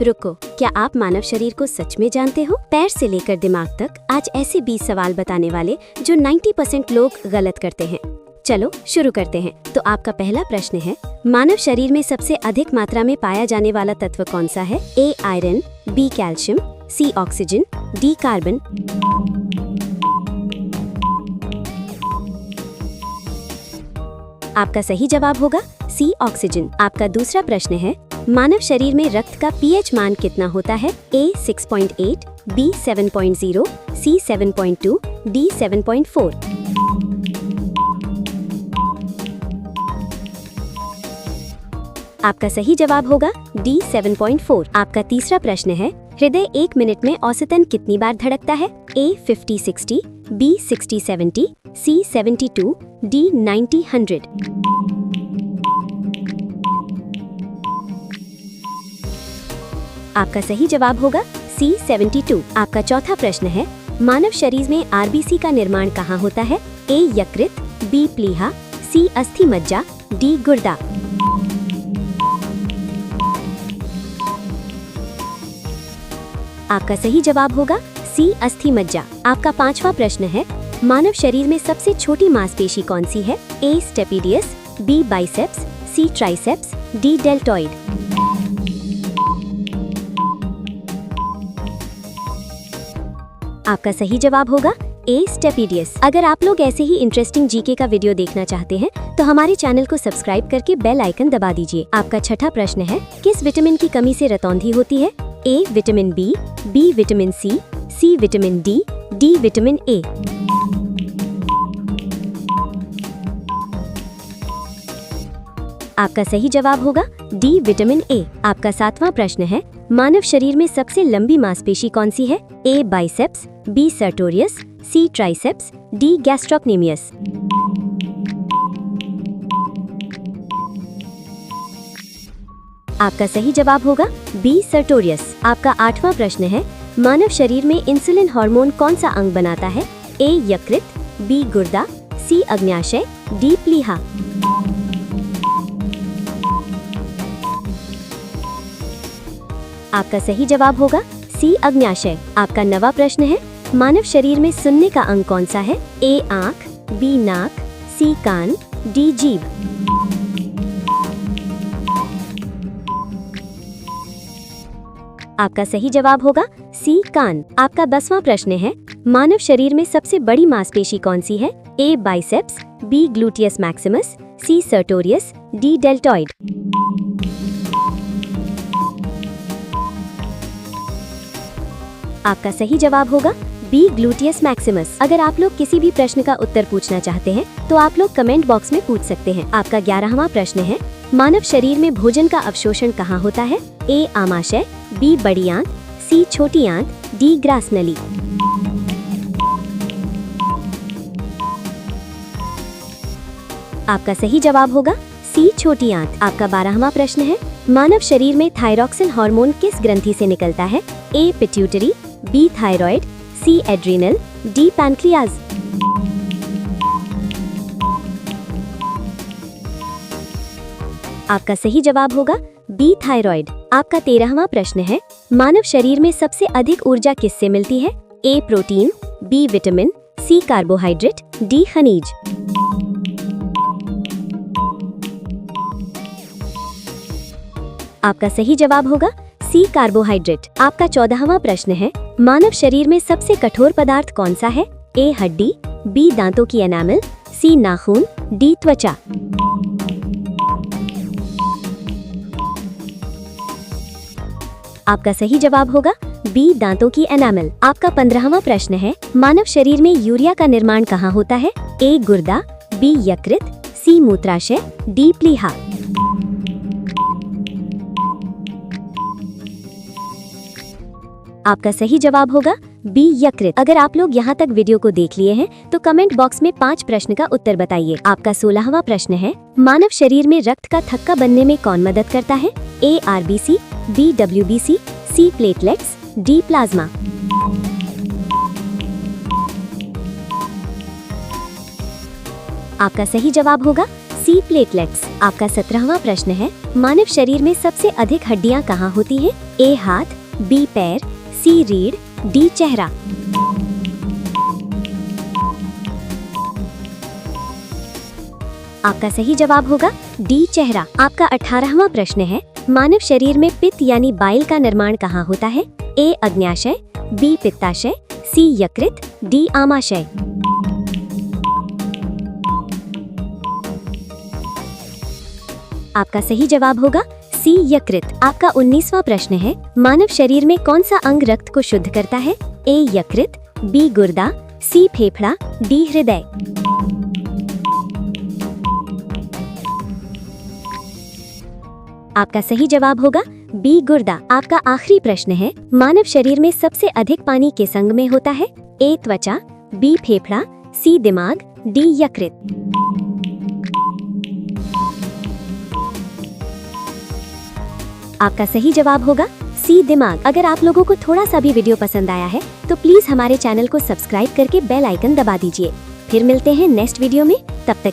रुको, क्या आप मानव शरीर को सच में जानते हो? पैर से लेकर दिमाग तक आज ऐसे 20 सवाल बताने वाले जो 90% लोग गलत करते हैं। चलो शुरू करते हैं। तो आपका पहला प्रश्न है, मानव शरीर में सबसे अधिक मात्रा में पाया जाने वाला तत्व कौन सा है? ए आयरन, बी कैल्शियम, सी ऑक्सीजन, डी कार्बन। आपका सही जवाब होगा सी ऑक्सीजन। आपका दूसरा प्रश्न है, मानव शरीर में रक्त का पीएच मान कितना होता है? ए 6.8, बी 7.0, सी 7.2, डी 7.4। आपका सही जवाब होगा डी 7.4। आपका तीसरा प्रश्न है, हृदय 1 मिनट में औसतन कितनी बार धड़कता है? ए 50-60, बी 60-70, सी 72, डी 90-100। आपका सही जवाब होगा सी 72। आपका चौथा प्रश्न है, मानव शरीर में आरबीसी का निर्माण कहाँ होता है? ए यकृत, बी प्लीहा, सी अस्थि मज्जा, डी गुर्दा। आपका सही जवाब होगा सी अस्थि मज्जा। आपका पांचवा प्रश्न है, मानव शरीर में सबसे छोटी मांसपेशी कौन सी है? ए स्टेपिडियस, बी बाइसेप्स, सी ट्राइसेप्स, डी डेल्टॉइड। आपका सही जवाब होगा ए स्टेपिडियस। अगर आप लोग ऐसे ही इंटरेस्टिंग जीके का वीडियो देखना चाहते हैं तो हमारे चैनल को सब्सक्राइब करके बेल आइकन दबा दीजिए। आपका छठा प्रश्न है, किस विटामिन की कमी से रतौंधी होती है? A vitamin B vitamin C vitamin D vitamin A. आपका सही जवाब होगा डी विटामिन ए। आपका सातवां प्रश्न है, मानव शरीर में सबसे लंबी मांसपेशी कौन सी है? ए बाइसेप्स, बी सर्टोरियस, सी ट्राइसेप्स, डी गैस्ट्रोक्नेमियस। आपका सही जवाब होगा बी सर्टोरियस। आपका आठवां प्रश्न है, मानव शरीर में इंसुलिन हार्मोन कौन सा अंग बनाता है? ए यकृत, बी गुर्दा, सी अग्न्याशय, डी प्लीहा। आपका सही जवाब होगा सी अग्न्याशय। आपका नवा प्रश्न है, मानव शरीर में सुनने का अंग कौन सा है? ए आंख, बी नाक, सी कान, डी जीभ। आपका सही जवाब होगा सी कान। आपका 10वां प्रश्न है, मानव शरीर में सबसे बड़ी मांसपेशी कौन सी है? ए बाइसेप्स, बी ग्लूटियस मैक्सिमस, सी सर्टोरियस, डी डेल्टॉइड। आपका सही जवाब होगा बी ग्लूटियस मैक्सिमस। अगर आप लोग किसी भी प्रश्न का उत्तर पूछना चाहते हैं तो आप लोग कमेंट बॉक्स में पूछ सकते हैं। आपका 11वां प्रश्न है, मानव शरीर में भोजन का अवशोषण कहाँ होता है? ए आमाशय, बी बड़ी आंत, सी छोटी आंत, डी ग्रासनली। आपका सही जवाब होगा सी छोटी आंत। आपका 12वां प्रश्न है, मानव शरीर में थायरॉक्सिन हार्मोन किस ग्रंथि से निकलता है? A pituitary, B thyroid, C adrenal, D pancreas. आपका सही जवाब होगा बी थायराइड। आपका 13वां प्रश्न है, मानव शरीर में सबसे अधिक ऊर्जा किससे मिलती है? ए प्रोटीन, बी विटामिन, सी कार्बोहाइड्रेट, डी खनिज। आपका सही जवाब होगा सी कार्बोहाइड्रेट। आपका 14वां प्रश्न है, मानव शरीर में सबसे कठोर पदार्थ कौन सा है? ए हड्डी, बी दांतों की एनामल, सी नाखून, डी त्वचा। आपका सही जवाब होगा बी दांतों की एनामल। आपका 15वां प्रश्न है, मानव शरीर में यूरिया का निर्माण कहाँ होता है? ए गुर्दा, बी यकृत, सी मूत्राशय, डी प्लीहा। आपका सही जवाब होगा बी यकृत। अगर आप लोग यहाँ तक वीडियो को देख लिए हैं तो कमेंट बॉक्स में 5 प्रश्न का उत्तर बताइए। आपका 16वां प्रश्न है, मानव शरीर में रक्त का थक्का बनने में कौन मदद करता है? A RBC, B WBC, C platelets, D plasma. आपका सही जवाब होगा सी प्लेटलेट्स। आपका 17वां प्रश्न है, मानव शरीर में सबसे अधिक हड्डियां कहाँ होती हैं? ए हाथ, बी पैर, सी रीढ़, डी चेहरा। आपका सही जवाब होगा डी चेहरा। आपका 18वां प्रश्न है, मानव शरीर में पित्त यानी बाइल का निर्माण कहाँ होता है? ए अग्न्याशय, बी पित्ताशय, सी यकृत, डी आमाशय। आपका सही जवाब होगा सी यकृत। आपका 19वां प्रश्न है, मानव शरीर में कौन सा अंग रक्त को शुद्ध करता है? ए यकृत, बी गुर्दा, सी फेफड़ा, डी हृदय। आपका सही जवाब होगा बी गुर्दा। आपका आखिरी प्रश्न है, मानव शरीर में सबसे अधिक पानी किस अंग में होता है? ए त्वचा, बी फेफड़ा, सी दिमाग, डी यकृत। आपका सही जवाब होगा सी दिमाग। अगर आप लोगों को थोड़ा सा भी वीडियो पसंद आया है तो प्लीज हमारे चैनल को सब्सक्राइब करके बेल आइकन दबा दीजिए। फिर मिलते हैं नेक्स्ट वीडियो में, तब तक